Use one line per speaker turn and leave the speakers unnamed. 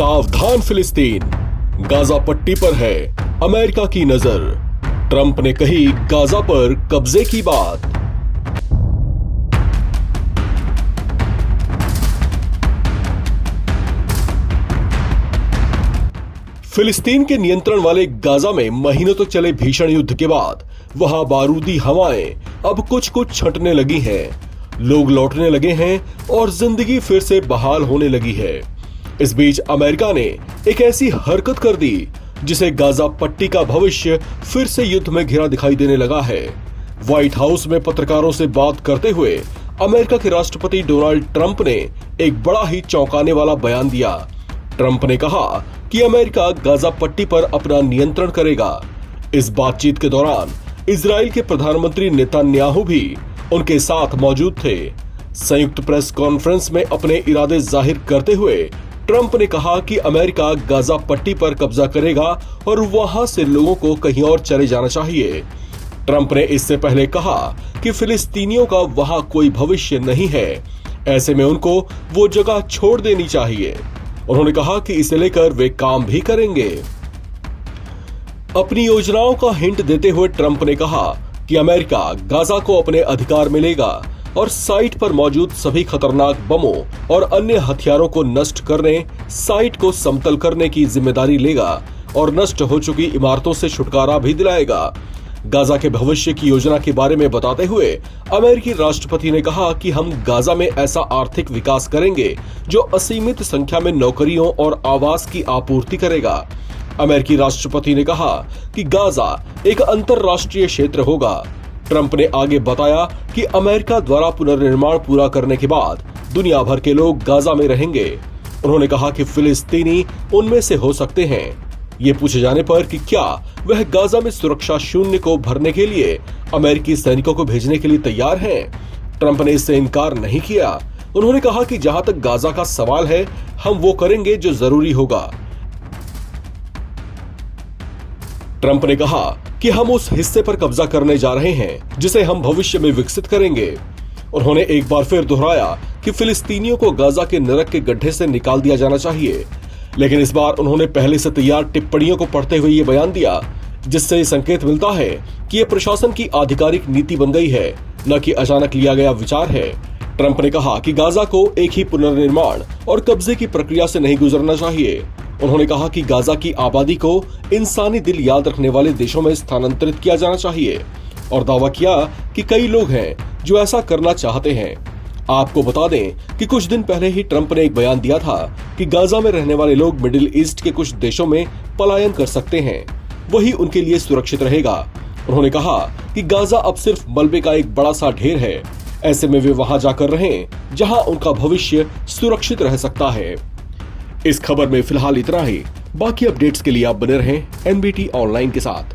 सावधान फिलिस्तीन, गाजा पट्टी पर है अमेरिका की नजर। ट्रंप ने कही गाजा पर कब्जे की बात। फिलिस्तीन के नियंत्रण वाले गाजा में महीनों तक चले भीषण युद्ध के बाद वहां बारूदी हवाएं अब कुछ कुछ छंटने लगी हैं। लोग लौटने लगे हैं और जिंदगी फिर से बहाल होने लगी है। इस बीच अमेरिका ने एक ऐसी हरकत कर दी जिसे गाजा पट्टी का भविष्य फिर से युद्ध में घिरा दिखाई देने लगा है। व्हाइट हाउस में पत्रकारों से बात करते हुए अमेरिका के राष्ट्रपति डोनाल्ड ट्रंप ने एक बड़ा ही चौंकाने वाला बयान दिया। ट्रंप ने कहा कि अमेरिका गाजा पट्टी पर अपना नियंत्रण करेगा। इस बातचीत के दौरान इजराइल के प्रधानमंत्री नेतन्याहू भी उनके साथ मौजूद थे। संयुक्त प्रेस कॉन्फ्रेंस में अपने इरादे जाहिर करते हुए ट्रंप ने कहा कि अमेरिका गाजा पट्टी पर कब्जा करेगा और वहां से लोगों को कहीं और चले जाना चाहिए। ट्रंप ने इससे पहले कहा कि फिलिस्तीनियों का वहां कोई भविष्य नहीं है, ऐसे में उनको वो जगह छोड़ देनी चाहिए। उन्होंने कहा कि इसे लेकर वे काम भी करेंगे। अपनी योजनाओं का हिंट देते हुए ट्रंप ने कहा कि अमेरिका गाजा को अपने अधिकार में लेगा और साइट पर मौजूद सभी खतरनाक बमों और अन्य हथियारों को नष्ट करने, साइट को समतल करने की जिम्मेदारी लेगा और नष्ट हो चुकी इमारतों से छुटकारा भी दिलाएगा। गाजा के भविष्य की योजना के बारे में बताते हुए अमेरिकी राष्ट्रपति ने कहा कि हम गाजा में ऐसा आर्थिक विकास करेंगे जो असीमित संख्या में नौकरियों और आवास की आपूर्ति करेगा। अमेरिकी राष्ट्रपति ने कहा कि गाजा एक अंतरराष्ट्रीय क्षेत्र होगा। ट्रंप ने आगे बताया कि अमेरिका द्वारा पुनर्निर्माण पूरा करने के बाद दुनिया भर के लोग गाजा में रहेंगे। उन्होंने कहा कि फिलिस्तीनी उनमें से हो सकते हैं। ये पूछे जाने पर कि क्या वह गाजा में सुरक्षा शून्य को भरने के लिए अमेरिकी सैनिकों को भेजने के लिए तैयार हैं, ट्रंप ने इससे इनकार नहीं किया। उन्होंने कहा कि जहां तक गाजा का सवाल है, हम वो करेंगे जो जरूरी होगा। ट्रंप ने कहा कि हम उस हिस्से पर कब्जा करने जा रहे हैं जिसे हम भविष्य में विकसित करेंगे। उन्होंने एक बार फिर दोहराया कि फिलिस्तीनियों को गाजा के नरक के गड्ढे से निकाल दिया जाना चाहिए, लेकिन इस बार उन्होंने पहले से तैयार टिप्पणियों को पढ़ते हुए ये बयान दिया, जिससे संकेत मिलता है कि यह प्रशासन की आधिकारिक नीति बन गई है, न कि अचानक लिया गया विचार है। ट्रंप ने कहा कि गाजा को एक ही पुनर्निर्माण और कब्जे की प्रक्रिया से नहीं गुजरना चाहिए। उन्होंने कहा कि गाजा की आबादी को इंसानी दिल याद रखने वाले देशों में स्थानांतरित किया जाना चाहिए और दावा किया कि कई लोग हैं जो ऐसा करना चाहते हैं। आपको बता दें कि कुछ दिन पहले ही ट्रंप ने एक बयान दिया था कि गाजा में रहने वाले लोग मिडिल ईस्ट के कुछ देशों में पलायन कर सकते हैं, वही उनके लिए सुरक्षित रहेगा। उन्होंने कहा कि गाजा अब सिर्फ मलबे का एक बड़ा सा ढेर है, ऐसे में वे वहां जाकर रहें जहां उनका भविष्य सुरक्षित रह सकता है। इस खबर में फिलहाल इतना ही। बाकी अपडेट्स के लिए आप बने रहें एनबीटी ऑनलाइन के साथ।